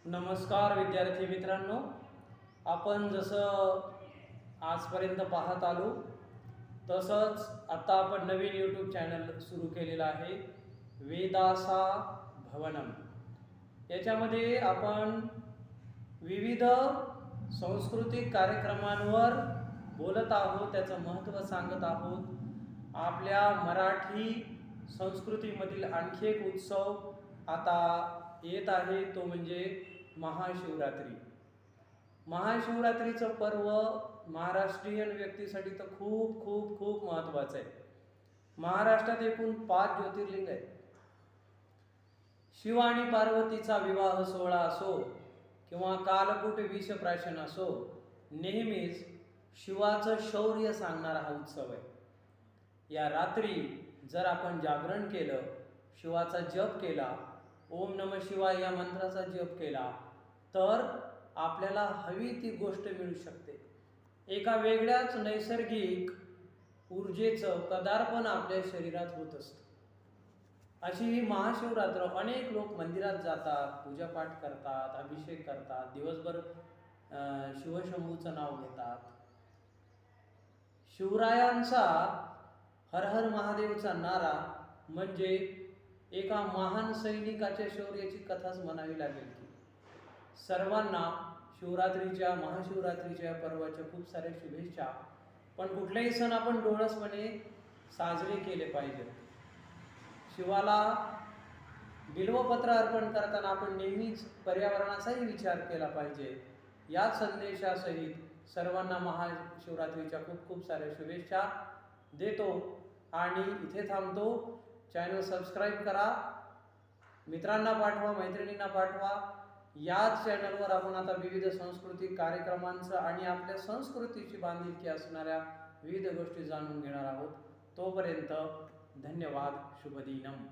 नमस्कार विद्यार्थी मित्रांनो, आपण जसं आजपर्यंत पाहत आलो तसंच आता आपण नवीन यूट्यूब चॅनल सुरू केलेलं आहे, वेदासा भवनम. याच्यामध्ये आपण विविध सांस्कृतिक कार्यक्रमांवर बोलत आहोत, त्याचं महत्त्व सांगत आहोत. आपल्या मराठी संस्कृतीमधील आणखी एक उत्सव आता येत आहे, तो म्हणजे महाशिवरात्री. महाशिवरात्रीचं पर्व महाराष्ट्रीयन व्यक्तीसाठी तर खूप खूप खूप महत्त्वाचं आहे. महाराष्ट्रात एकूण 5 ज्योतिर्लिंग आहेत. शिव आणि पार्वतीचा विवाह सोहळा असो किंवा कालकूट विषप्राशन असो, नेहमीच शिवाचं शौर्य सांगणारा हा उत्सव आहे. या रात्री जर आपण जागरण केलं, शिवाचा जप केला, ओम नमः शिवाय या मंत्राचा जप केला, तर आपल्याला हवी ती गोष्ट मिळू शकते. एका वेगळ्याच नैसर्गिक ऊर्जेचं पदार्पण आपल्या शरीरात होत असतं. अशी ही महाशिवरात्र अनेक लोक मंदिरात जातात, पूजापाठ करतात, अभिषेक करतात, दिवसभर शिवशंभूचं नाव घेतात. शिवरायांचा हर हर महादेवचा नारा म्हणजे एका महान सैनिकाच्या शौर्याची कथाच म्हणावी लागेल की. सर्वांना शिवरात्रीच्या महाशिवरात्रीच्या पर्वाच्या खूप साऱ्या शुभेच्छा. पण कुठलेही सण आपण डोळसपणे साजरे केले पाहिजे. शिवाला बिल्वपत्र अर्पण करताना आपण नेहमीच पर्यावरणाचाही विचार केला पाहिजे. या संदेशासहित सर्वांना महाशिवरात्रीच्या खूप खूप साऱ्या शुभेच्छा देतो आणि इथे थांबतो. चॅनल सबस्क्राईब करा, मित्रांना पाठवा, मैत्रिणींना पाठवा. याच चॅनलवर आपण आता विविध सांस्कृतिक कार्यक्रमांचं आणि आपल्या संस्कृतीची बांधिलकी असणाऱ्या विविध गोष्टी जाणून घेणार आहोत. तोपर्यंत धन्यवाद. शुभदिनम.